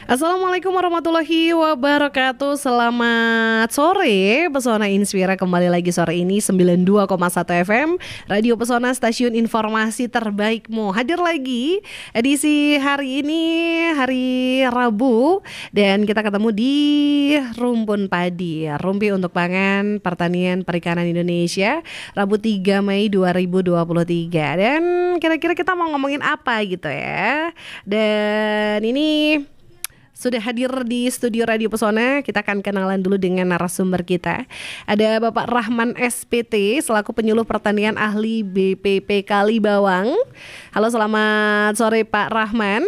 Assalamualaikum warahmatullahi wabarakatuh. Selamat sore Pesona Inspira, kembali lagi sore ini 92,1 FM Radio Pesona, stasiun informasi terbaikmu. Hadir lagi edisi hari ini, hari Rabu, dan kita ketemu di Rumpun Padi, Rumpi untuk Pangan Pertanian Perikanan Indonesia, Rabu 3 Mei 2023. Dan kira-kira kita mau ngomongin apa gitu ya. Dan ini sudah hadir di studio Radio Pesona. Kita akan kenalan dulu dengan narasumber kita. Ada Bapak Rahman SPT selaku penyuluh pertanian ahli BPP Kalibawang. Halo, selamat sore Pak Rahman.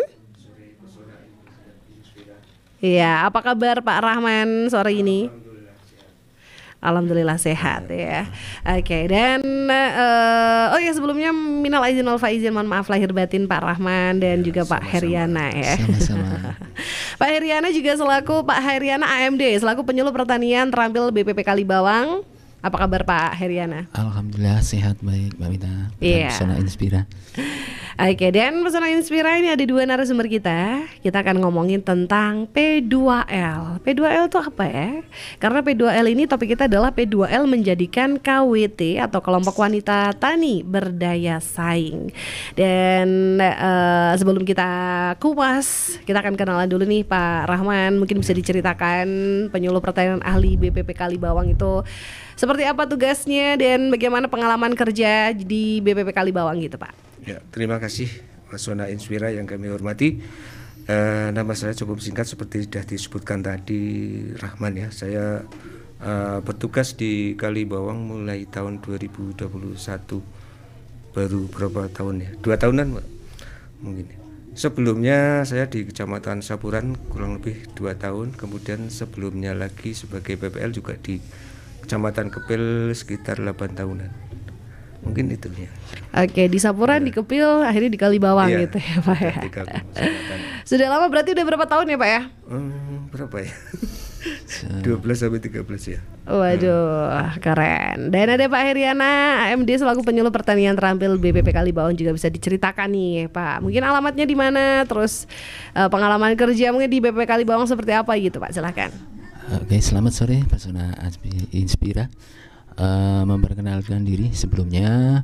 Iya, apa kabar Pak Rahman sore ini? Alhamdulillah sehat ya. Oke, dan sebelumnya minal aizin wal faizin, mohon maaf lahir batin Pak Rahman dan juga Pak Heriana ya. Sama-sama. Pak Heriana juga selaku Pak Heriana AMD selaku penyuluh pertanian terampil BPP Kalibawang. Apa kabar Pak Heriana? Alhamdulillah sehat, baik Mbak Wita. Iya. Pesona Inspira. Oke, dan Pesona Inspira ini ada dua narasumber kita. Kita akan ngomongin tentang P2L. P2L itu apa ya? Karena P2L ini topik kita adalah P2L menjadikan KWT atau kelompok wanita tani berdaya saing. Dan sebelum kita kupas, kita akan kenalan dulu nih Pak Rahman. Mungkin bisa diceritakan penyuluh pertanian ahli BPP Kalibawang itu seperti apa tugasnya dan bagaimana pengalaman kerja di BPP Kalibawang gitu Pak. Ya, terima kasih Pesona Inspira yang kami hormati. Nama saya cukup singkat seperti sudah disebutkan tadi, Rahman ya. Saya bertugas di Kalibawang mulai tahun 2021. Baru berapa tahun ya? 2 tahunan Pak, mungkin. Sebelumnya saya di Kecamatan Sapuran kurang lebih 2 tahun. Kemudian sebelumnya lagi sebagai PPL juga di Kecamatan Kepil sekitar 8 tahunan. Mungkin itu ya. Oke, di Sapuran, di Kepil, akhirnya di Kalibawang Iya, gitu ya Pak ya. Selatan. Sudah lama berarti udah berapa tahun ya Pak ya? Berapa ya? 12 sampai 13 ya. Waduh, keren. Dan ada Pak Heriana AMD selaku penyuluh pertanian terampil BPP Kalibawang, juga bisa diceritakan nih Pak. Mungkin alamatnya di mana, terus pengalaman kerja mungkin di BPP Kalibawang seperti apa gitu Pak, silakan. Oke, selamat sore Pesona Inspira. Memperkenalkan diri sebelumnya,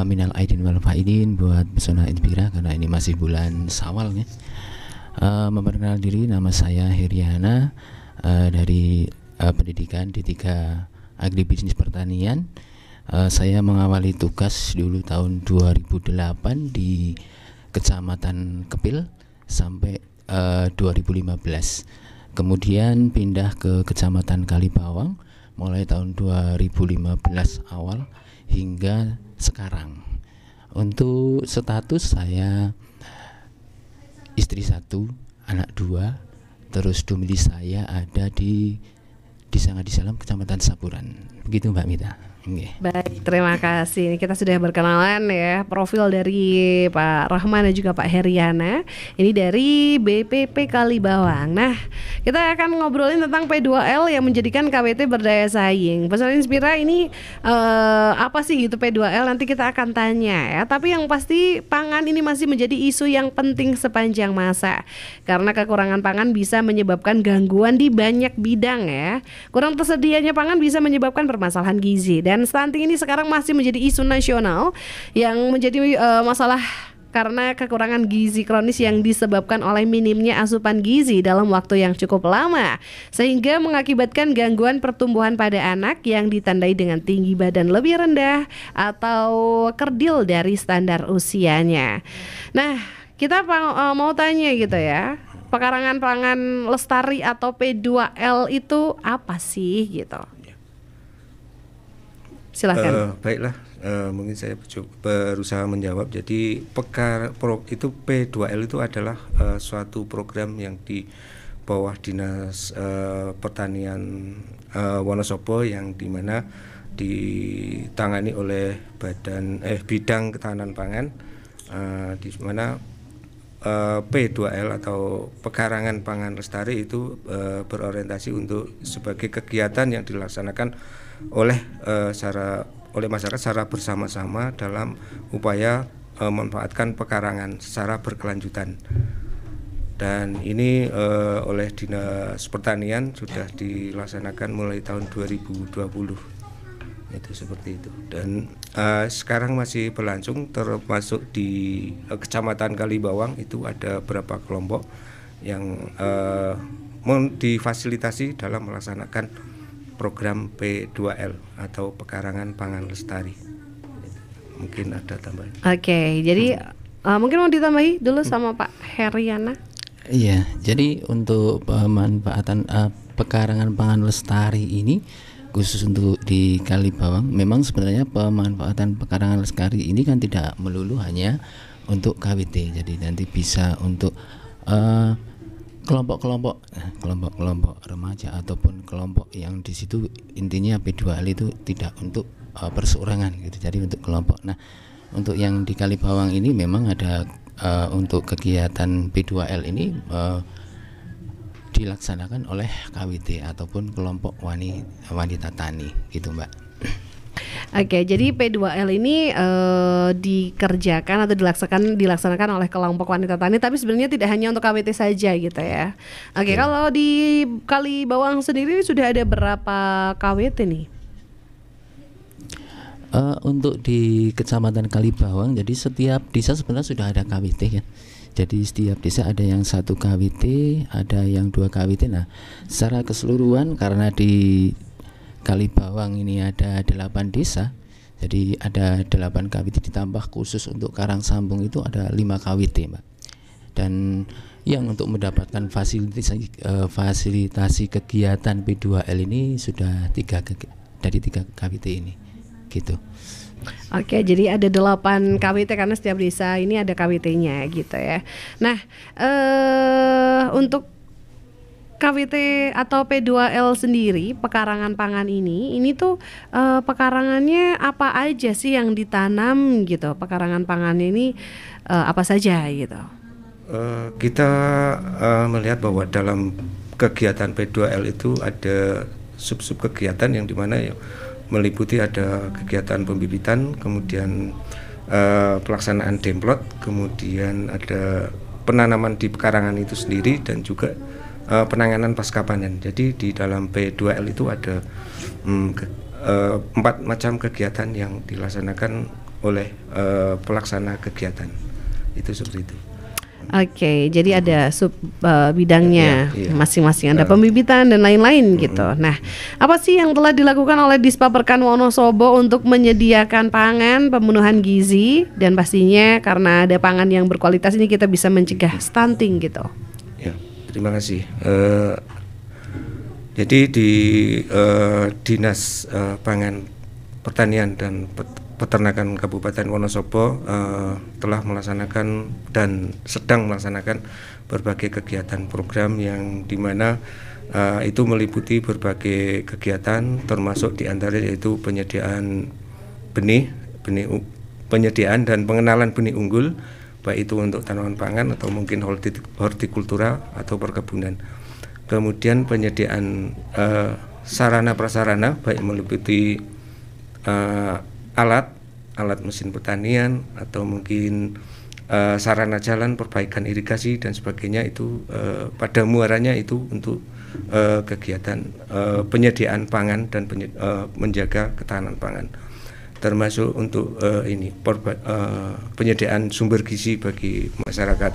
minal aidin wal faizin buat Pesona Inspira karena ini masih bulan Syawal ya. Memperkenalkan diri, nama saya Heriana, dari pendidikan D3 Agribisnis Pertanian. Saya mengawali tugas dulu tahun 2008 di Kecamatan Kepil sampai 2015. Kemudian pindah ke Kecamatan Kalibawang mulai tahun 2015 awal hingga sekarang. Untuk status saya istri 1, anak 2, terus domisili saya ada di Sanga di Salam, Kecamatan Sapuran. Begitu Mbak Mita. Okay. Baik, terima kasih. Kita sudah berkenalan ya profil dari Pak Rahman dan juga Pak Heriana. Ini dari BPP Kalibawang. Nah, kita akan ngobrolin tentang P2L yang menjadikan KWT berdaya saing. Pesona Inspira ini apa sih gitu P2L? Nanti kita akan tanya ya. Tapi yang pasti pangan ini masih menjadi isu yang penting sepanjang masa. Karena kekurangan pangan bisa menyebabkan gangguan di banyak bidang ya. Kurang tersedianya pangan bisa menyebabkan permasalahan gizi. Dan stunting ini sekarang masih menjadi isu nasional yang menjadi masalah karena kekurangan gizi kronis yang disebabkan oleh minimnya asupan gizi dalam waktu yang cukup lama, sehingga mengakibatkan gangguan pertumbuhan pada anak yang ditandai dengan tinggi badan lebih rendah atau kerdil dari standar usianya. Nah, kita mau tanya gitu ya, pekarangan pangan lestari atau P2L itu apa sih gitu? Silakan. Baiklah, mungkin saya berusaha menjawab. Jadi itu P2L itu adalah suatu program yang di bawah Dinas Pertanian Wonosobo, yang dimana ditangani oleh bidang ketahanan pangan, di mana P2L atau pekarangan pangan lestari itu berorientasi untuk sebagai kegiatan yang dilaksanakan oleh masyarakat secara bersama-sama dalam upaya memanfaatkan pekarangan secara berkelanjutan. dan ini oleh Dinas Pertanian sudah dilaksanakan mulai tahun 2020 itu seperti itu, dan sekarang masih berlangsung, termasuk di Kecamatan Kalibawang itu ada beberapa kelompok yang difasilitasi dalam melaksanakan program P2L atau Pekarangan Pangan Lestari. Mungkin ada tambahan. Oke, jadi mungkin mau ditambahi dulu sama Pak Heriana. Iya, jadi untuk pemanfaatan pekarangan pangan lestari ini khusus untuk di Kalibawang, memang sebenarnya pemanfaatan pekarangan lestari ini kan tidak melulu hanya untuk KWT, jadi nanti bisa untuk kelompok-kelompok remaja ataupun kelompok yang di situ intinya P2L itu tidak untuk perseorangan gitu, jadi untuk kelompok. Nah, untuk yang di Kalibawang ini memang ada untuk kegiatan P2L ini dilaksanakan oleh KWT ataupun kelompok wanita tani gitu, Mbak. Oke, jadi P2L ini dikerjakan atau dilaksanakan oleh kelompok wanita tani, tapi sebenarnya tidak hanya untuk KWT saja gitu ya. Oke, kalau di Kalibawang sendiri sudah ada berapa KWT nih? Untuk di Kecamatan Kalibawang, jadi setiap desa sebenarnya sudah ada KWT ya. Jadi setiap desa ada yang 1 KWT, ada yang 2 KWT. Nah, secara keseluruhan karena di Kalibawang ini ada 8 desa, jadi ada 8 KWT ditambah khusus untuk Karangsambung itu ada 5 KWT, Mbak. Dan yang untuk mendapatkan fasilitasi kegiatan P2L ini sudah 3 dari 3 KWT ini, gitu. Oke, jadi ada 8 KWT karena setiap desa ini ada KWT-nya gitu ya. Nah, untuk KWT atau P2L sendiri, pekarangan pangan ini tuh pekarangannya apa aja sih yang ditanam gitu? Pekarangan pangan ini apa saja gitu? Kita melihat bahwa dalam kegiatan P2L itu ada sub-sub kegiatan yang dimana ya meliputi ada kegiatan pembibitan, kemudian pelaksanaan demplot, kemudian ada penanaman di pekarangan itu sendiri, dan juga penanganan pasca panen. Jadi di dalam P2L itu ada 4 macam kegiatan yang dilaksanakan oleh pelaksana kegiatan. Itu seperti itu. Oke, jadi ada sub bidangnya masing-masing, ada Iya. pembibitan dan lain-lain gitu. Nah, apa sih yang telah dilakukan oleh Dispaperkan Wonosobo untuk menyediakan pangan pemenuhan gizi, dan pastinya karena ada pangan yang berkualitas ini kita bisa mencegah stunting gitu. Ya, terima kasih. Jadi di Dinas Pangan Pertanian dan Peternakan Kabupaten Wonosobo telah melaksanakan dan sedang melaksanakan berbagai kegiatan program yang dimana itu meliputi berbagai kegiatan, termasuk diantaranya yaitu penyediaan penyediaan dan pengenalan benih unggul, baik itu untuk tanaman pangan atau mungkin hortikultura atau perkebunan. Kemudian penyediaan sarana prasarana, baik meliputi alat mesin pertanian atau mungkin sarana jalan, perbaikan irigasi dan sebagainya, itu pada muaranya itu untuk kegiatan penyediaan pangan dan menjaga ketahanan pangan, termasuk untuk penyediaan sumber gizi bagi masyarakat.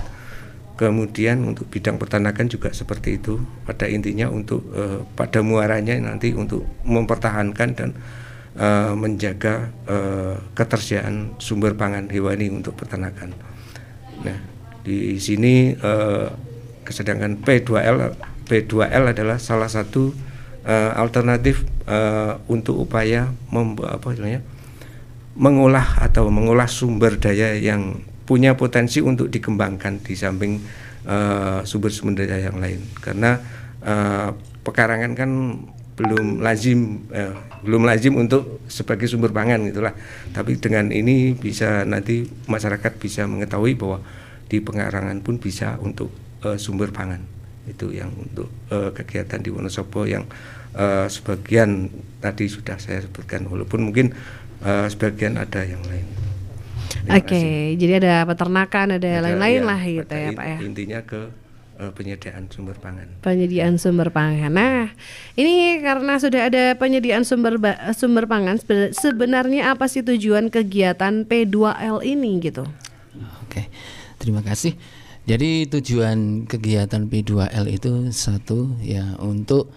Kemudian untuk bidang peternakan juga seperti itu, pada intinya untuk pada muaranya nanti untuk mempertahankan dan menjaga ketersediaan sumber pangan hewani untuk peternakan. Nah, di sini sedangkan P2L adalah salah satu alternatif untuk upaya mengolah sumber daya yang punya potensi untuk dikembangkan di samping sumber-sumber daya yang lain. Karena pekarangan kan belum lazim untuk sebagai sumber pangan gitulah. Tapi dengan ini bisa nanti masyarakat bisa mengetahui bahwa di pekarangan pun bisa untuk sumber pangan. Itu yang untuk kegiatan di Wonosobo yang sebagian tadi sudah saya sebutkan, walaupun mungkin sebagian ada yang lain. Oke, jadi ada peternakan, ada lain-lain lah gitu ya Pak ya. Intinya ke penyediaan sumber pangan. Penyediaan sumber pangan. Nah, ini karena sudah ada penyediaan sumber pangan, sebenarnya apa sih tujuan kegiatan P2L ini gitu? Oke, terima kasih. Jadi tujuan kegiatan P2L itu satu ya untuk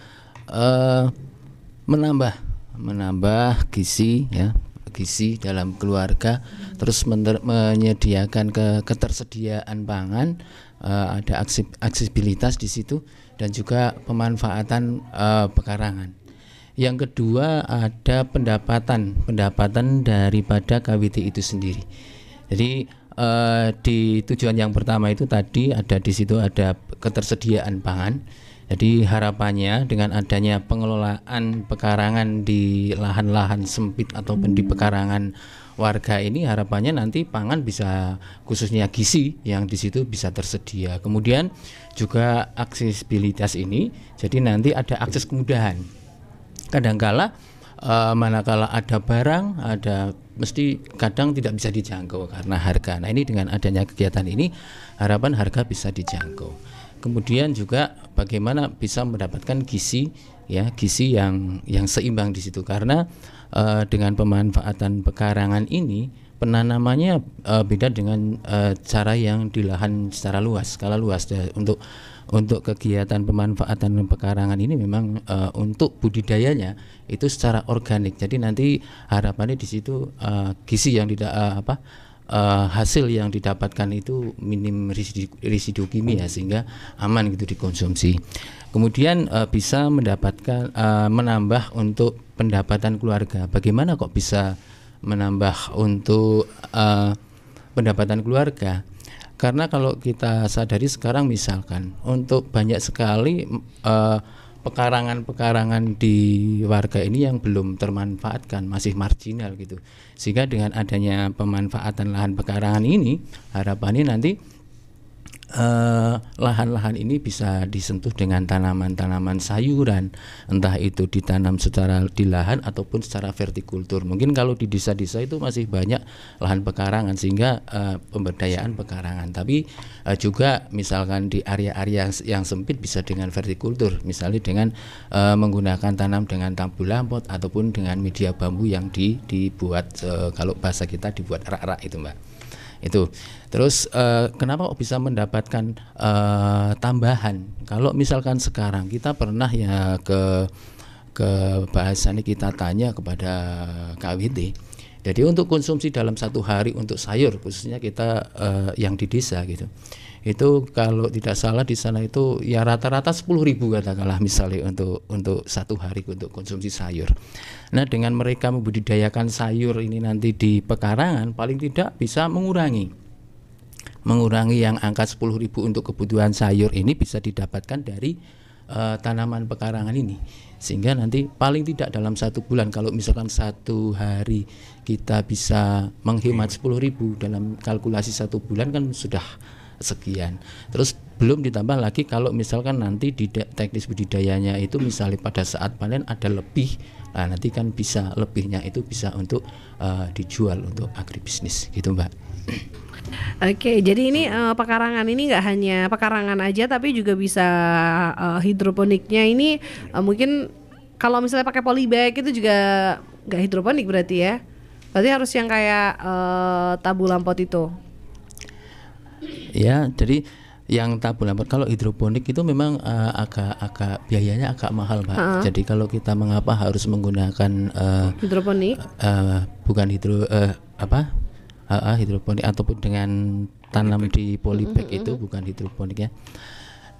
menambah gizi ya, gizi dalam keluarga, terus menyediakan ketersediaan pangan, ada aksesibilitas di situ, dan juga pemanfaatan pekarangan. Yang kedua ada pendapatan daripada KWT itu sendiri. Jadi di tujuan yang pertama itu tadi ada di situ ada ketersediaan pangan. Jadi harapannya dengan adanya pengelolaan pekarangan di lahan-lahan sempit ataupun di pekarangan warga ini, harapannya nanti pangan bisa, khususnya gizi yang di situ bisa tersedia. Kemudian juga aksesibilitas ini, jadi nanti ada akses kemudahan. Kadangkala manakala ada barang, ada mesti kadang tidak bisa dijangkau karena harga. Nah, ini dengan adanya kegiatan ini harapan harga bisa dijangkau. Kemudian juga bagaimana bisa mendapatkan gizi ya, gizi yang seimbang di situ, karena dengan pemanfaatan pekarangan ini penanamannya beda dengan cara yang di lahan secara luas, skala luas. Untuk kegiatan pemanfaatan pekarangan ini memang untuk budidayanya itu secara organik. Jadi nanti harapannya di situ gizi yang tidak hasil yang didapatkan itu minim residu kimia sehingga aman gitu dikonsumsi. Kemudian bisa mendapatkan menambah untuk pendapatan keluarga. Bagaimana kok bisa menambah untuk pendapatan keluarga? Karena kalau kita sadari sekarang misalkan untuk banyak sekali pekarangan-pekarangan di warga ini yang belum termanfaatkan, masih marginal gitu. Sehingga dengan adanya pemanfaatan lahan pekarangan ini, harapannya nanti lahan-lahan ini bisa disentuh dengan tanaman-tanaman sayuran, entah itu ditanam secara di lahan ataupun secara vertikultur. Mungkin kalau di desa-desa itu masih banyak lahan pekarangan sehingga pemberdayaan pekarangan. Tapi juga misalkan di area-area yang sempit bisa dengan vertikultur, misalnya dengan menggunakan tanam dengan tabula pot ataupun dengan media bambu yang dibuat kalau bahasa kita dibuat rak-rak itu, Mbak. Itu terus kenapa kok bisa mendapatkan tambahan? Kalau misalkan sekarang kita pernah ya ke bahasannya kita tanya kepada KWT. Jadi untuk konsumsi dalam satu hari untuk sayur khususnya kita yang di desa gitu, itu kalau tidak salah di sana itu ya rata-rata 10.000 katakanlah misalnya untuk satu hari untuk konsumsi sayur. Nah, dengan mereka membudidayakan sayur ini nanti di pekarangan paling tidak bisa mengurangi yang angka 10.000 untuk kebutuhan sayur ini bisa didapatkan dari tanaman pekarangan ini, sehingga nanti paling tidak dalam satu bulan, kalau misalkan satu hari kita bisa menghemat 10.000 dalam kalkulasi satu bulan kan sudah sekian. Terus belum ditambah lagi kalau misalkan nanti di teknis budidayanya itu misalnya pada saat panen ada lebih, nah nanti kan bisa lebihnya itu bisa untuk dijual untuk agribisnis gitu, Mbak. Oke, jadi ini pekarangan ini nggak hanya pekarangan aja tapi juga bisa hidroponiknya ini mungkin kalau misalnya pakai polybag itu juga nggak hidroponik berarti ya? Berarti harus yang kayak tabula pot itu. Ya, jadi yang tabula pot, kalau hidroponik itu memang agak biayanya agak mahal, Pak. Jadi kalau kita mengapa harus menggunakan hidroponik? Bukan hidroponik ataupun dengan tanam di polybag itu bukan hidroponik ya.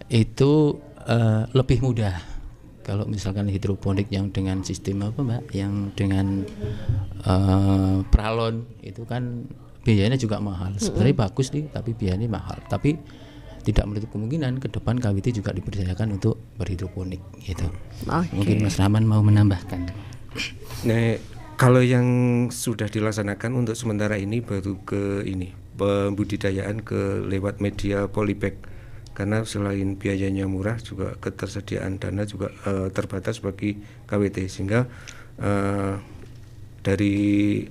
Itu lebih mudah. Kalau misalkan hidroponik yang dengan sistem apa, Mbak? Yang dengan pralon itu kan biayanya juga mahal. Sebenarnya bagus nih, tapi biayanya mahal. Tapi tidak menutup kemungkinan ke depan KWT juga dipercayakan untuk berhidroponik gitu. Okay. Mungkin Mas Rahman mau menambahkan. Nah, kalau yang sudah dilaksanakan untuk sementara ini baru ke ini pembudidayaan ke lewat media polybag, karena selain biayanya murah juga ketersediaan dana juga terbatas bagi KWT, sehingga dari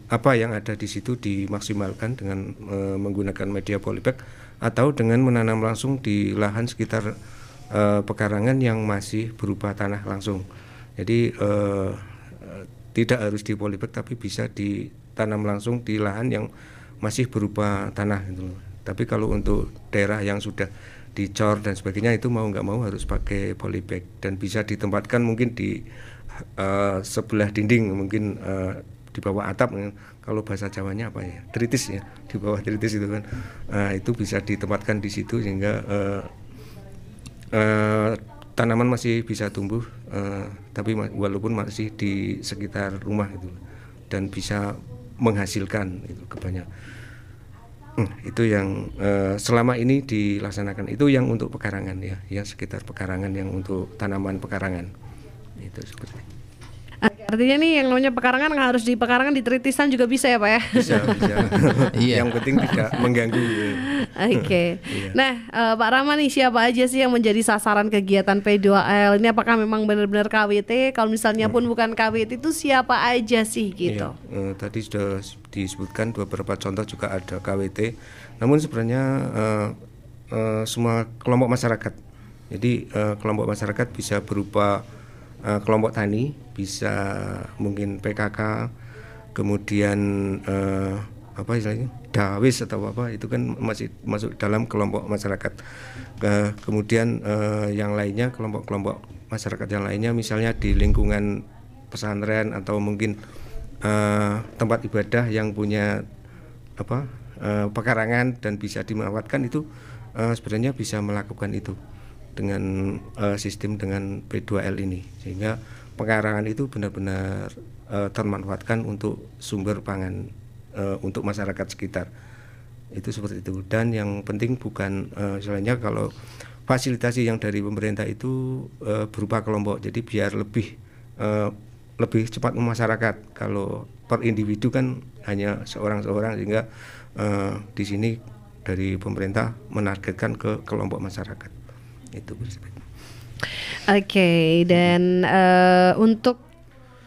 apa yang ada di situ dimaksimalkan dengan menggunakan media polybag. atau dengan menanam langsung di lahan sekitar pekarangan yang masih berupa tanah langsung. Jadi tidak harus di polybag tapi bisa ditanam langsung di lahan yang masih berupa tanah gitu loh. Tapi kalau untuk daerah yang sudah dicor dan sebagainya itu mau nggak mau harus pakai polybag dan bisa ditempatkan mungkin di sebelah dinding, mungkin di bawah atap, kalau bahasa Jawanya apa ya, tritis ya, di bawah tritis itu kan, itu bisa ditempatkan di situ sehingga tanaman masih bisa tumbuh, tapi walaupun masih di sekitar rumah itu dan bisa menghasilkan itu kebanyakan. Itu yang selama ini dilaksanakan, itu yang untuk pekarangan ya, yang sekitar pekarangan, yang untuk tanaman pekarangan itu seperti itu. Artinya nih yang namanya pekarangan nggak harus di pekarangan, di tritisan juga bisa ya Pak ya? Bisa. Yang penting tidak mengganggu. Oke. Nah Pak Rahman nih, siapa aja sih yang menjadi sasaran kegiatan P2L ini? Apakah memang benar-benar KWT? Kalau misalnya pun bukan KWT itu siapa aja sih gitu? Tadi sudah disebutkan beberapa contoh juga ada KWT. Namun sebenarnya semua kelompok masyarakat. Jadi kelompok masyarakat bisa berupa kelompok tani, bisa mungkin PKK, kemudian apa istilahnya, dawis atau apa, itu kan masih masuk dalam kelompok masyarakat. Kemudian yang lainnya, kelompok-kelompok masyarakat yang lainnya misalnya di lingkungan pesantren atau mungkin tempat ibadah yang punya pekarangan dan bisa dimanfaatkan, itu sebenarnya bisa melakukan itu dengan sistem dengan P2L ini, sehingga pekarangan itu benar-benar termanfaatkan untuk sumber pangan untuk masyarakat sekitar. Itu seperti itu. Dan yang penting bukan istilahnya, kalau fasilitasi yang dari pemerintah itu berupa kelompok, jadi biar lebih cepat masyarakat. Kalau per individu kan hanya seorang-seorang, sehingga di sini dari pemerintah menargetkan ke kelompok masyarakat. Itu bersebut. Oke, dan untuk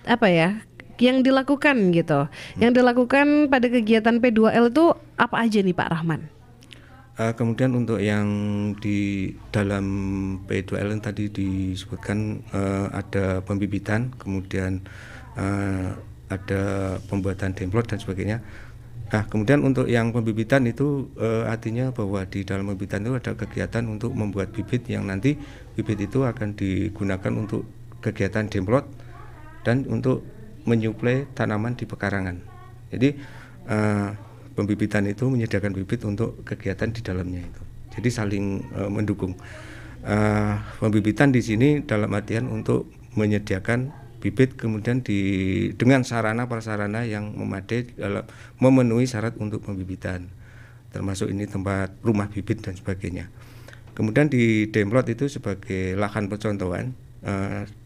apa ya yang dilakukan gitu, yang dilakukan pada kegiatan P2L itu apa aja nih Pak Rahman? Kemudian untuk yang di dalam P2L yang tadi disebutkan, ada pembibitan, kemudian ada pembuatan demplot dan sebagainya. Nah, kemudian untuk yang pembibitan itu artinya bahwa di dalam pembibitan itu ada kegiatan untuk membuat bibit, yang nanti bibit itu akan digunakan untuk kegiatan demplot dan untuk menyuplai tanaman di pekarangan. Jadi pembibitan itu menyediakan bibit untuk kegiatan di dalamnya itu. Jadi saling mendukung. Pembibitan di sini dalam artian untuk menyediakan bibit, kemudian dengan sarana prasarana yang memadai dalam memenuhi syarat untuk pembibitan, termasuk ini tempat rumah bibit dan sebagainya. Kemudian di demplot itu sebagai lahan percontohan,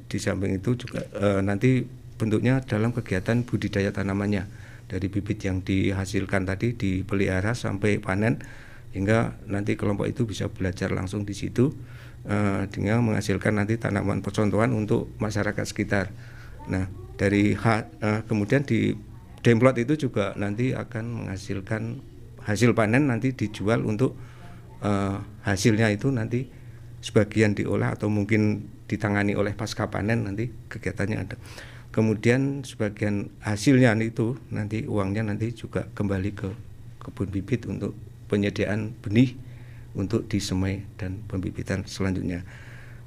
di samping itu juga nanti bentuknya dalam kegiatan budidaya tanamannya, dari bibit yang dihasilkan tadi dipelihara sampai panen, hingga nanti kelompok itu bisa belajar langsung di situ, dengan menghasilkan nanti tanaman percontohan untuk masyarakat sekitar. Nah, kemudian di demplot itu juga nanti akan menghasilkan hasil panen, nanti dijual untuk hasilnya itu nanti sebagian diolah atau mungkin ditangani oleh pasca panen, nanti kegiatannya ada. Kemudian sebagian hasilnya itu nanti uangnya nanti juga kembali ke kebun bibit untuk penyediaan benih untuk disemai dan pembibitan selanjutnya.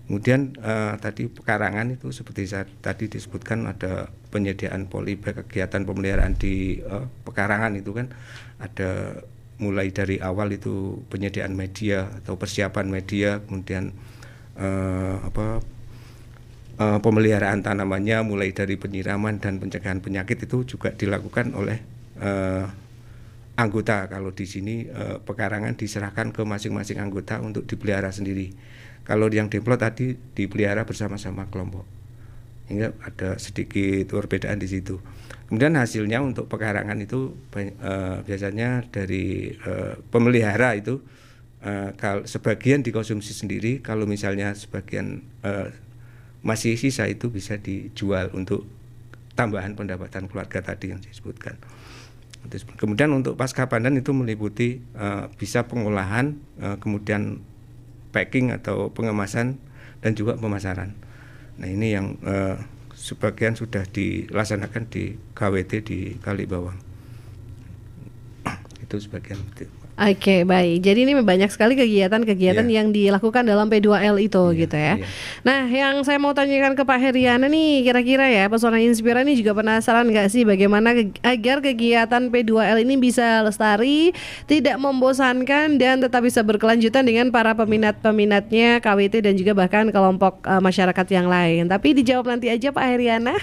Kemudian tadi pekarangan itu seperti tadi disebutkan, ada penyediaan polybag, kegiatan pemeliharaan di pekarangan itu kan ada mulai dari awal itu penyediaan media atau persiapan media, kemudian pemeliharaan tanamannya mulai dari penyiraman dan pencegahan penyakit itu juga dilakukan oleh anggota. Kalau di sini pekarangan diserahkan ke masing-masing anggota untuk dipelihara sendiri. Kalau yang demplot tadi dipelihara bersama-sama kelompok, hingga ada sedikit perbedaan di situ. Kemudian hasilnya untuk pekarangan itu biasanya dari pemelihara itu kalau sebagian dikonsumsi sendiri, kalau misalnya sebagian masih sisa itu bisa dijual untuk tambahan pendapatan keluarga tadi yang disebutkan. Kemudian untuk pasca panen itu meliputi bisa pengolahan, kemudian packing atau pengemasan dan juga pemasaran. Nah ini yang sebagian sudah dilaksanakan di KWT di Kalibawang. Itu sebagian. Oke, baik. Jadi ini banyak sekali kegiatan-kegiatan yang dilakukan dalam P2L itu gitu ya. Nah, yang saya mau tanyakan ke Pak Heriana nih, kira-kira ya Pesona Inspira ini juga penasaran nggak sih bagaimana agar kegiatan P2L ini bisa lestari, tidak membosankan dan tetap bisa berkelanjutan dengan para peminat-peminatnya KWT dan juga bahkan kelompok masyarakat yang lain. Tapi dijawab nanti aja Pak Heriana.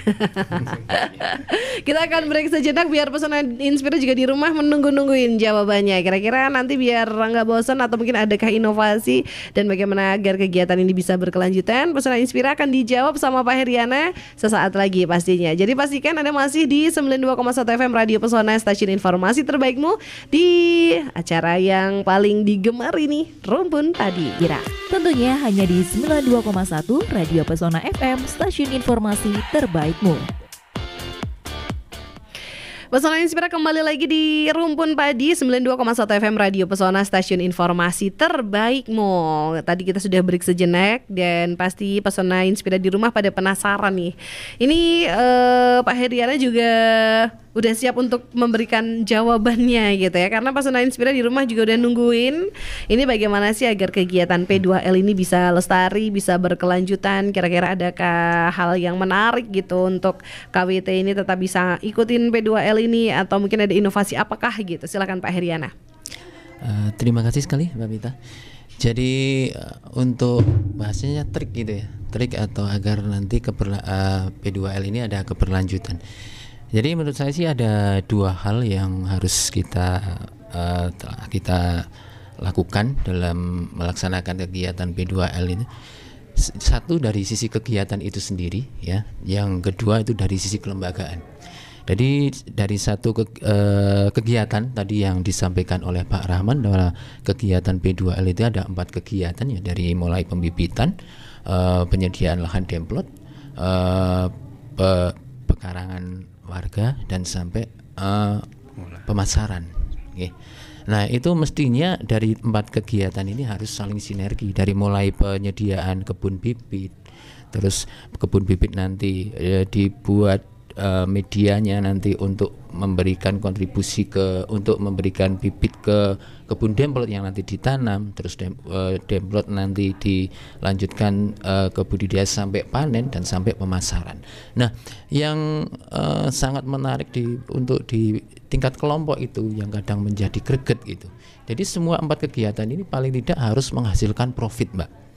Kita akan break sejenak biar Pesona Inspira juga di rumah menunggu-nungguin jawabannya. Kira-kira nanti biar nggak bosan atau mungkin adakah inovasi dan bagaimana agar kegiatan ini bisa berkelanjutan, Pesona Inspira akan dijawab sama Pak Heriana sesaat lagi pastinya. Jadi pastikan Anda masih di 92,1 FM Radio Pesona, stasiun informasi terbaikmu di acara yang paling digemar ini, Rumpun Padi. Kira tentunya hanya di 92,1 Radio Pesona FM, stasiun informasi terbaikmu. Pesona Inspira kembali lagi di Rumpun Padi 92,1 FM Radio Pesona, stasiun informasi terbaikmu. Tadi kita sudah break sejenak dan pasti Pesona Inspira di rumah pada penasaran nih. Ini Pak Heriana juga udah siap untuk memberikan jawabannya gitu ya, karena Pesona Inspira di rumah juga udah nungguin ini bagaimana sih agar kegiatan P2L ini bisa lestari, bisa berkelanjutan. Kira-kira adakah hal yang menarik gitu untuk KWT ini tetap bisa ikutin P2L ini, atau mungkin ada inovasi apakah gitu? Silakan Pak Heriana. Terima kasih sekali Mbak Mita. Jadi untuk bahasanya trik gitu ya, trik atau agar nanti P2L ini ada keberlanjutan. Jadi menurut saya sih ada dua hal yang harus kita lakukan dalam melaksanakan kegiatan P2L ini. Satu dari sisi kegiatan itu sendiri ya, yang kedua itu dari sisi kelembagaan. Jadi dari satu kegiatan tadi yang disampaikan oleh Pak Rahman bahwa kegiatan P2L itu ada 4 kegiatan ya, dari mulai pembibitan, penyediaan lahan demplot, pekarangan warga dan sampai pemasaran. Okay. Nah itu mestinya dari 4 kegiatan ini harus saling sinergi, dari mulai penyediaan kebun bibit, terus kebun bibit nanti dibuat medianya nanti untuk memberikan kontribusi untuk memberikan bibit ke kebun demplot yang nanti ditanam, terus demplot nanti dilanjutkan ke budidaya sampai panen dan sampai pemasaran. Nah, yang sangat menarik untuk di tingkat kelompok itu yang kadang menjadi greget gitu. Jadi semua 4 kegiatan ini paling tidak harus menghasilkan profit, Mbak.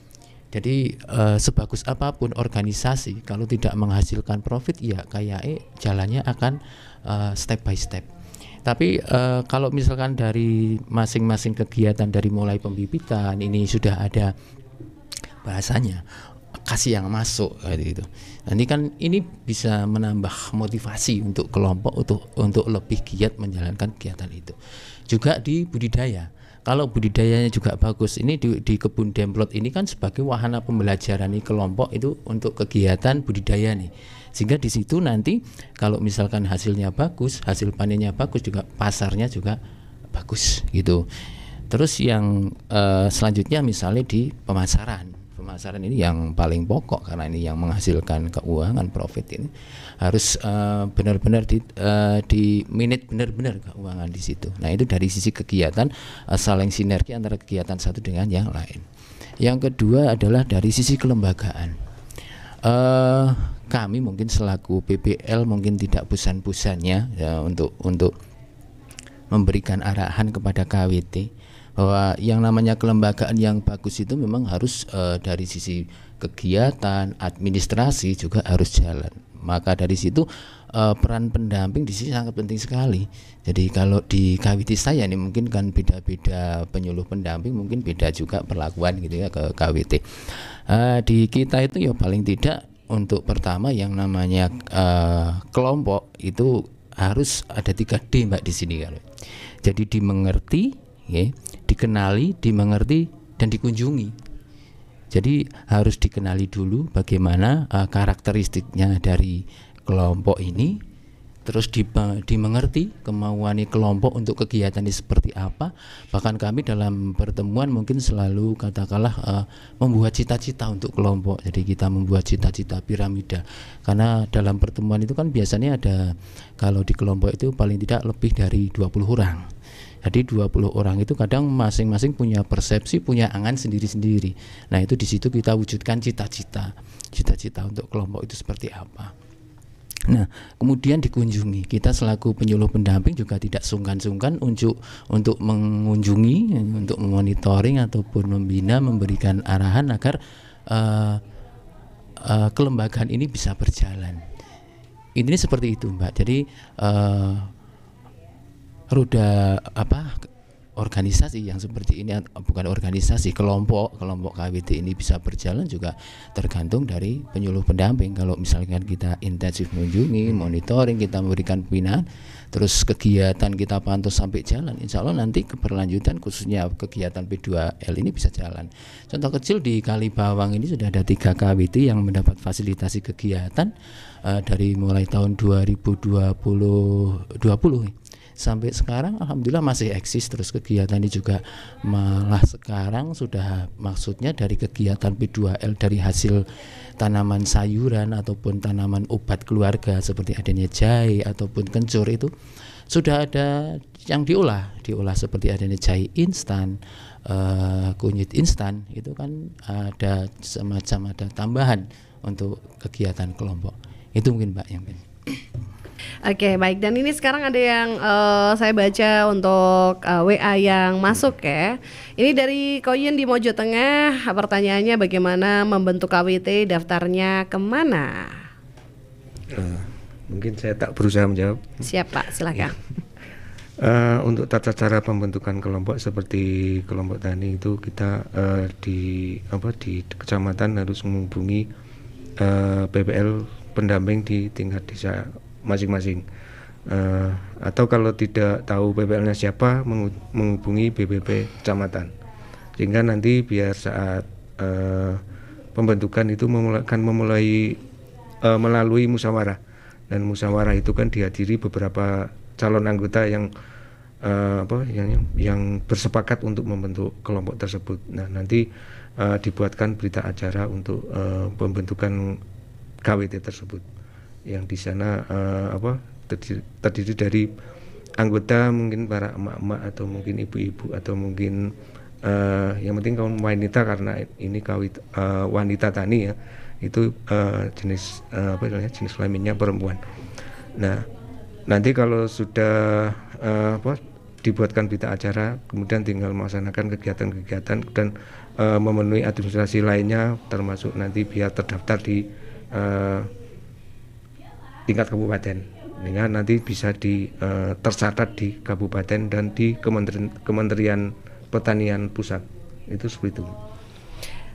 Jadi sebagus apapun organisasi kalau tidak menghasilkan profit ya kayaknya jalannya akan step by step. Tapi kalau misalkan dari masing-masing kegiatan dari mulai pembibitan ini sudah ada bahasanya kasih yang masuk gitu. Nanti kan ini bisa menambah motivasi untuk kelompok untuk lebih giat menjalankan kegiatan itu. Juga di budidaya. Kalau budidayanya juga bagus, ini di kebun demplot ini kan sebagai wahana pembelajaran nih kelompok itu untuk kegiatan budidaya nih. Sehingga di situ nanti kalau misalkan hasilnya bagus, hasil panennya bagus, juga pasarnya juga bagus gitu. Terus yang selanjutnya misalnya di pemasaran. Pemasaran ini yang paling pokok karena ini yang menghasilkan keuangan, profit ini harus benar-benar di minute benar-benar keuangan di situ. Nah itu dari sisi kegiatan saling sinergi antara kegiatan satu dengan yang lain. Yang kedua adalah dari sisi kelembagaan. Kami mungkin selaku PPL mungkin tidak bosan-bosannya ya, untuk memberikan arahan kepada KWT bahwa yang namanya kelembagaan yang bagus itu memang harus dari sisi kegiatan, administrasi juga harus jalan. Maka dari situ peran pendamping di sini sangat penting sekali. Jadi kalau di KWT saya ini mungkin kan beda-beda penyuluh pendamping, mungkin beda juga perlakuan gitu ya ke KWT. Di kita itu ya paling tidak untuk pertama yang namanya kelompok itu harus ada 3D Mbak di sini kan. Jadi dimengerti, ya, dikenali, dimengerti dan dikunjungi. Jadi harus dikenali dulu bagaimana karakteristiknya dari kelompok ini, terus dimengerti kemauan kelompok untuk kegiatan ini seperti apa. Bahkan kami dalam pertemuan mungkin selalu katakanlah membuat cita-cita untuk kelompok. Jadi kita membuat cita-cita piramida, karena dalam pertemuan itu kan biasanya ada, kalau di kelompok itu paling tidak lebih dari 20 orang. Jadi 20 orang itu kadang masing-masing punya persepsi, punya angan sendiri-sendiri. Nah itu di situ kita wujudkan cita-cita untuk kelompok itu seperti apa. Nah, kemudian dikunjungi. Kita selaku penyuluh pendamping juga tidak sungkan-sungkan untuk mengunjungi, untuk memonitoring ataupun membina, memberikan arahan agar kelembagaan ini bisa berjalan. Ini seperti itu, Mbak. Jadi roda organisasi yang seperti ini, bukan organisasi, kelompok KWT ini bisa berjalan juga tergantung dari penyuluh pendamping. Kalau misalkan kita intensif mengunjungi, monitoring, kita memberikan pembinaan, terus kegiatan kita pantau sampai jalan, insya Allah nanti keberlanjutan khususnya kegiatan P2L ini bisa jalan. Contoh kecil di Kalibawang ini sudah ada 3 KWT yang mendapat fasilitasi kegiatan dari mulai tahun 2020 sampai sekarang alhamdulillah masih eksis. Terus kegiatan ini juga malah sekarang sudah, maksudnya dari kegiatan P2L, dari hasil tanaman sayuran ataupun tanaman obat keluarga seperti adanya jahe ataupun kencur, itu sudah ada yang diolah seperti adanya jahe instan, kunyit instan, itu kan ada semacam ada tambahan untuk kegiatan kelompok. Itu mungkin Mbak yang penting. Oke, baik. Dan ini sekarang ada yang saya baca untuk WA yang masuk ya. Ini dari Koyin di Mojo Tengah. Pertanyaannya bagaimana membentuk KWT, daftarnya kemana? Mungkin saya tak berusaha menjawab. Siap Pak, silakan. Untuk tata cara pembentukan kelompok seperti kelompok tani itu kita di kecamatan harus menghubungi PPL pendamping di tingkat desa masing-masing, atau kalau tidak tahu PPL-nya siapa, menghubungi BPP kecamatan, sehingga nanti biar saat pembentukan itu memulai melalui musyawarah, dan musyawarah itu kan dihadiri beberapa calon anggota yang bersepakat untuk membentuk kelompok tersebut. Nah nanti dibuatkan berita acara untuk pembentukan KWT tersebut, yang di sana terdiri dari anggota mungkin para emak-emak atau mungkin ibu-ibu atau mungkin yang penting kaum wanita, karena ini wanita tani ya, itu jenis jenis kelaminnya perempuan. Nah nanti kalau sudah dibuatkan berita acara, kemudian tinggal melaksanakan kegiatan-kegiatan dan memenuhi administrasi lainnya, termasuk nanti biar terdaftar di tingkat kabupaten, sehingga nanti bisa tercatat di kabupaten dan di Kementerian Pertanian Pusat. Itu seperti itu.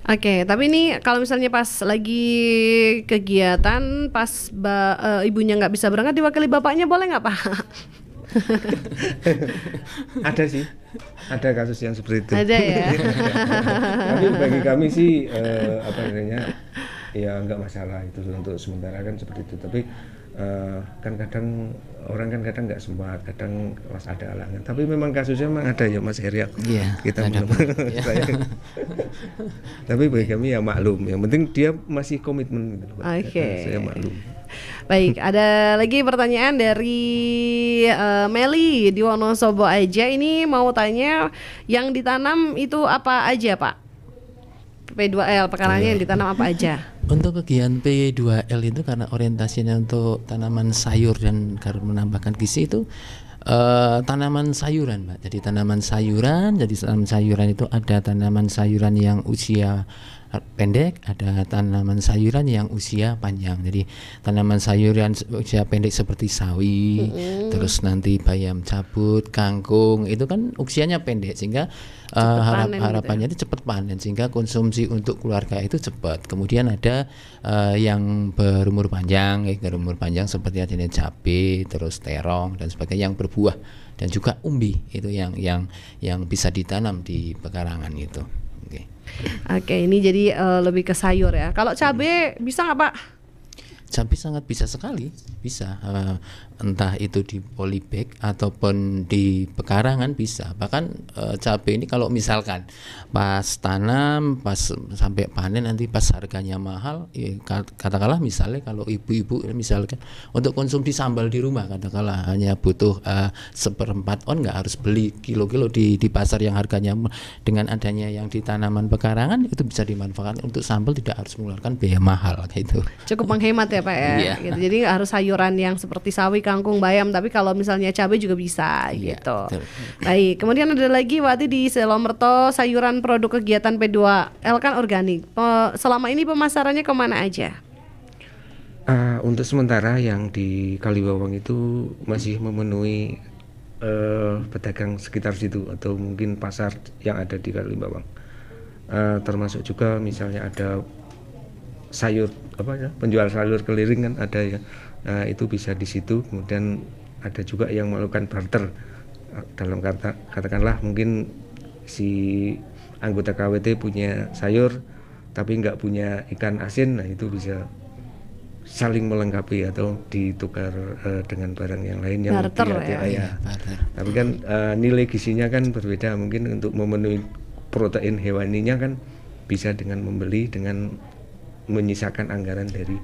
Oke, tapi ini kalau misalnya pas lagi kegiatan, pas ibunya nggak bisa berangkat, diwakili bapaknya boleh nggak Pak? Ada sih, ada kasus yang seperti itu. Ada ya. Tapi bagi kami sih ya nggak masalah itu, untuk sementara kan seperti itu. Tapi kan kadang orang kan kadang nggak sempat, kadang pas ada halangan. Tapi memang kasusnya memang ada ya Mas Heri. Iya. Kita tapi bagi kami ya maklum. Yang penting dia masih komitmen gitu. Oke. Saya maklum. Baik, ada lagi pertanyaan dari Meli di Wonosobo aja. Ini mau tanya, yang ditanam itu apa aja Pak? P2L, pekaranya yang ditanam apa aja? Untuk kegiatan P2L itu karena orientasinya untuk tanaman sayur dan menambahkan gizi itu tanaman sayuran, Mbak. Jadi tanaman sayuran itu ada tanaman sayuran yang usia pendek, ada tanaman sayuran yang usia panjang. Jadi tanaman sayuran usia pendek seperti sawi, terus nanti bayam cabut, kangkung, itu kan usianya pendek sehingga harapannya itu cepat panen, sehingga konsumsi untuk keluarga itu cepat. Kemudian ada yang berumur panjang seperti adanya cabai, terus terong dan sebagainya yang berbuah, dan juga umbi itu yang bisa ditanam di pekarangan itu. Oke, ini jadi lebih ke sayur ya. Kalau cabai bisa nggak Pak? cabai sangat bisa sekali, bisa entah itu di polybag ataupun di pekarangan bisa. Bahkan cabai ini kalau misalkan pas tanam, pas sampai panen nanti pas harganya mahal, katakanlah misalnya kalau ibu-ibu misalkan untuk konsumsi sambal di rumah, katakanlah hanya butuh 1/4 on, nggak harus beli kilo-kilo di pasar yang harganya, dengan adanya yang di tanaman pekarangan itu bisa dimanfaatkan untuk sambal, tidak harus mengeluarkan biaya mahal gitu. Cukup menghemat ya Pak ya. Iya. Gitu. Jadi nggak harus sayuran yang seperti sawi, kangkung, bayam, tapi kalau misalnya cabai juga bisa gitu. Betul. Baik, kemudian ada lagi Wati di Selomerto, sayuran produk kegiatan P2L kan organik. Selama ini pemasarannya kemana aja? Untuk sementara yang di Kalibawang itu masih memenuhi pedagang sekitar situ atau mungkin pasar yang ada di Kalibawang. Termasuk juga misalnya ada sayur penjual sayur keliling kan ada ya, itu bisa di situ. Kemudian ada juga yang melakukan barter, dalam katakanlah mungkin si anggota KWT punya sayur tapi nggak punya ikan asin, nah itu bisa saling melengkapi atau ditukar dengan barang yang lain yang barter ya. Tapi kan nilai gizinya kan berbeda, mungkin untuk memenuhi protein hewaninya kan bisa dengan membeli, dengan menyisakan anggaran dari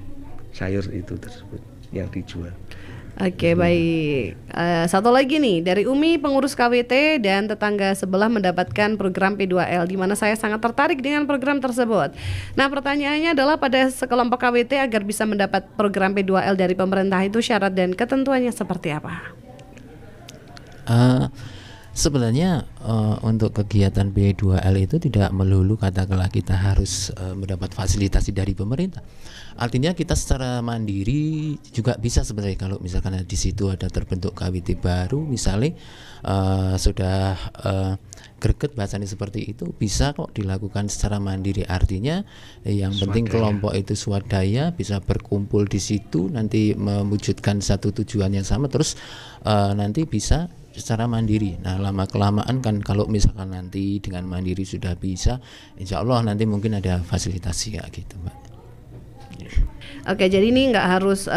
sayur itu tersebut yang dijual. Oke, baik. Satu lagi nih dari Umi, pengurus KWT dan tetangga sebelah mendapatkan program P2L, di mana saya sangat tertarik dengan program tersebut. Nah, pertanyaannya adalah pada sekelompok KWT agar bisa mendapat program P2L dari pemerintah itu syarat dan ketentuannya seperti apa? Sebenarnya untuk kegiatan P2L itu tidak melulu katakanlah kita harus mendapat fasilitasi dari pemerintah. Artinya kita secara mandiri juga bisa sebenarnya, kalau misalkan di situ ada terbentuk KWT baru misalnya sudah greget bahasanya seperti itu, bisa kok dilakukan secara mandiri. Artinya yang penting kelompok itu swadaya, bisa berkumpul di situ, nanti mewujudkan satu tujuan yang sama, terus nanti bisa secara mandiri. Nah, lama kelamaan kan kalau misalkan nanti dengan mandiri sudah bisa, insya Allah nanti mungkin ada fasilitasi ya gitu, Mbak. Oke, jadi ini nggak harus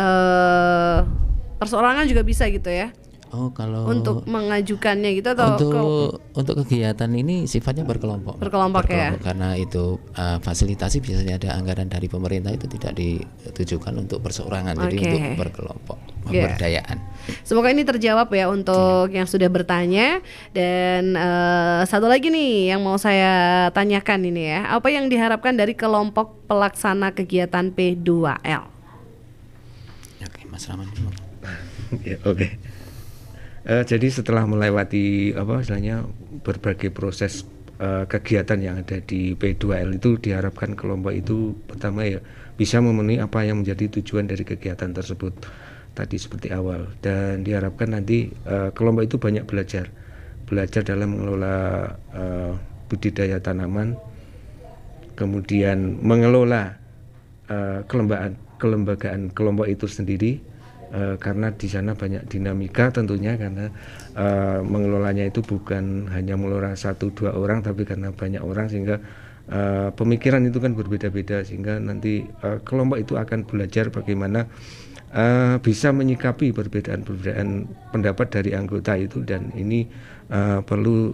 perseorangan juga bisa gitu ya? Oh, kalau untuk mengajukannya gitu atau untuk kegiatan ini sifatnya berkelompok ya, karena itu fasilitasi biasanya ada anggaran dari pemerintah, itu tidak ditujukan untuk perseorangan, jadi untuk berkelompok, pemberdayaan. Semoga ini terjawab ya untuk yang sudah bertanya. Dan satu lagi nih yang mau saya tanyakan ini ya, apa yang diharapkan dari kelompok pelaksana kegiatan P2L? Oke, Mas Rahman. Ya, oke. Jadi setelah melewati istilahnya berbagai proses kegiatan yang ada di P2L itu, diharapkan kelompok itu pertama ya bisa memenuhi apa yang menjadi tujuan dari kegiatan tersebut tadi seperti awal, dan diharapkan nanti kelompok itu banyak belajar dalam mengelola budidaya tanaman, kemudian mengelola kelembagaan kelompok itu sendiri. Karena di sana banyak dinamika tentunya, karena mengelolanya itu bukan hanya mengelola 1-2 orang, tapi karena banyak orang sehingga pemikiran itu kan berbeda-beda, sehingga nanti kelompok itu akan belajar bagaimana bisa menyikapi perbedaan pendapat dari anggota itu. Dan ini perlu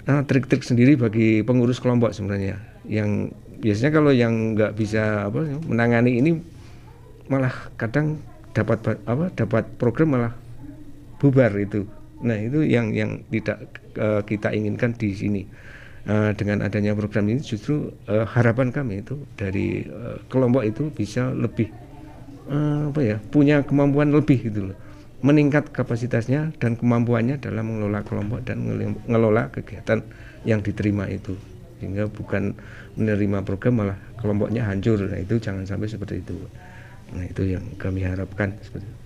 trik-trik sendiri bagi pengurus kelompok sebenarnya, yang biasanya kalau yang nggak bisa menangani ini malah kadang dapat program malah bubar itu. Nah, itu yang tidak kita inginkan di sini. Dengan adanya program ini justru harapan kami itu dari kelompok itu bisa lebih punya kemampuan lebih gitu loh, meningkat kapasitasnya dan kemampuannya dalam mengelola kelompok dan mengelola kegiatan yang diterima itu, sehingga bukan menerima program malah kelompoknya hancur. Nah, itu jangan sampai seperti itu. Nah, itu yang kami harapkan seperti itu.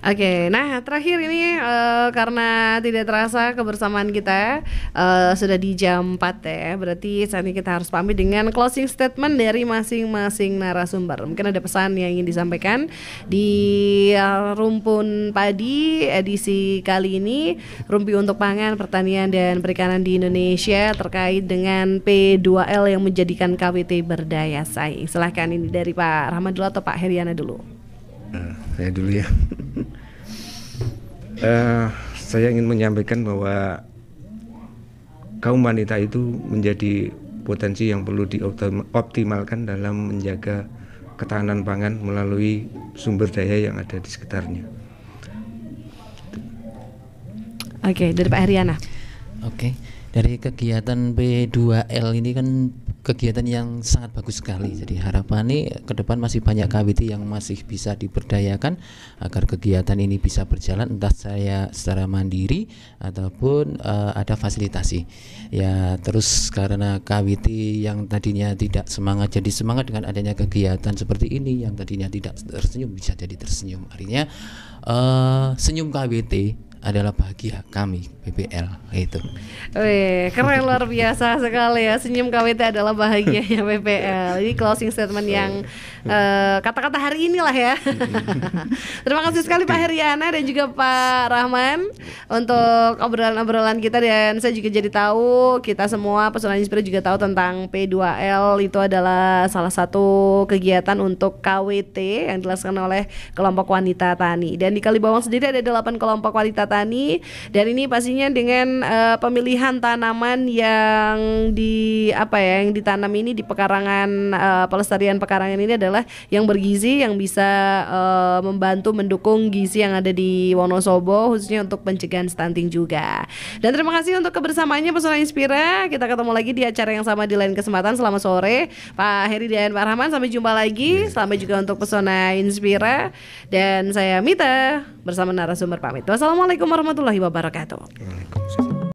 Oke, nah terakhir ini karena tidak terasa kebersamaan kita sudah di jam 4 ya. Berarti saat ini kita harus pamit dengan closing statement dari masing-masing narasumber. Mungkin ada pesan yang ingin disampaikan di Rumpun Padi edisi kali ini, Rumpi untuk Pangan, Pertanian dan Perikanan di Indonesia terkait dengan P2L yang menjadikan KWT berdaya saing. Silahkan ini dari Pak Rahman dulu atau Pak Heriana dulu? Saya dulu ya. Saya ingin menyampaikan bahwa kaum wanita itu menjadi potensi yang perlu dioptimalkan dalam menjaga ketahanan pangan melalui sumber daya yang ada di sekitarnya. Oke, dari Pak Heriana. Oke, dari kegiatan P2L ini kan kegiatan yang sangat bagus sekali. Jadi harapannya ke depan masih banyak KWT yang masih bisa diberdayakan agar kegiatan ini bisa berjalan, entah saya secara mandiri ataupun ada fasilitasi. Ya terus karena KWT yang tadinya tidak semangat jadi semangat dengan adanya kegiatan seperti ini, yang tadinya tidak tersenyum bisa jadi tersenyum. Artinya senyum KWT adalah bahagia kami PPL itu. Wih, keren luar biasa sekali ya. Senyum KWT adalah bahagianya PPL. Ini closing statement yang kata-kata hari inilah ya. Terima kasih sekali Pak Heriana dan juga Pak Rahman untuk obrolan-obrolan kita, dan saya juga jadi tahu, kita semua Pesona Inspira juga tahu tentang P2L itu adalah salah satu kegiatan untuk KWT yang dilaksanakan oleh kelompok wanita tani. Dan di Kalibawang sendiri ada 8 kelompok wanita tani, dan ini pastinya dengan pemilihan tanaman yang yang ditanam ini di pekarangan, pelestarian pekarangan ini adalah yang bergizi, yang bisa membantu mendukung gizi yang ada di Wonosobo, khususnya untuk pencegahan stunting juga. Dan terima kasih untuk kebersamaannya Pesona Inspira. Kita ketemu lagi di acara yang sama di lain kesempatan. Selamat sore Pak Heri dan Pak Rahman, sampai jumpa lagi. Selamat juga untuk Pesona Inspira, dan saya Mita bersama narasumber pamit. Wassalamualaikum warahmatullahi wabarakatuh. Waalaikumsalam.